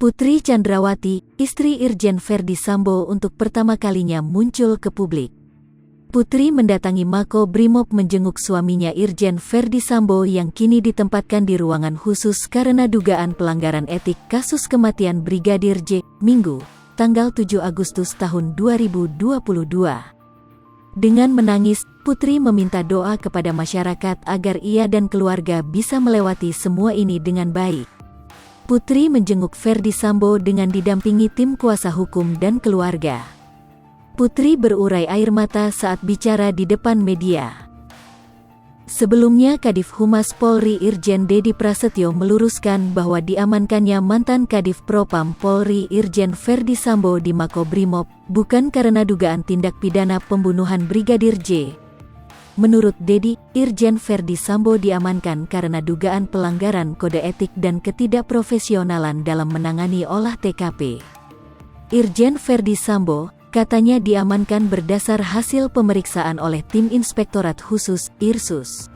Putri Chandrawati, istri Irjen Verdi Sambo untuk pertama kalinya muncul ke publik. Putri mendatangi Mako Brimob menjenguk suaminya Irjen Verdi Sambo yang kini ditempatkan di ruangan khusus karena dugaan pelanggaran etik kasus kematian Brigadir J, Minggu, tanggal 7 Agustus tahun 2022. Dengan menangis, Putri meminta doa kepada masyarakat agar ia dan keluarga bisa melewati semua ini dengan baik. Putri menjenguk Verdi Sambo dengan didampingi tim kuasa hukum dan keluarga. Putri berurai air mata saat bicara di depan media. Sebelumnya Kadif Humas Polri Irjen Dedi Prasetyo meluruskan bahwa diamankannya mantan Kadif Propam Polri Irjen Verdi Sambo di Makobrimob bukan karena dugaan tindak pidana pembunuhan Brigadir J. Menurut Dedi, Irjen Verdi Sambo diamankan karena dugaan pelanggaran kode etik dan ketidakprofesionalan dalam menangani olah TKP. Irjen Verdi Sambo, katanya diamankan berdasar hasil pemeriksaan oleh tim Inspektorat Khusus, Irsus.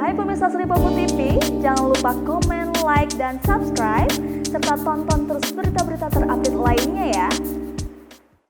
Hai pemirsa Sri Popo TV, jangan lupa komen, like, dan subscribe, serta tonton terus berita-berita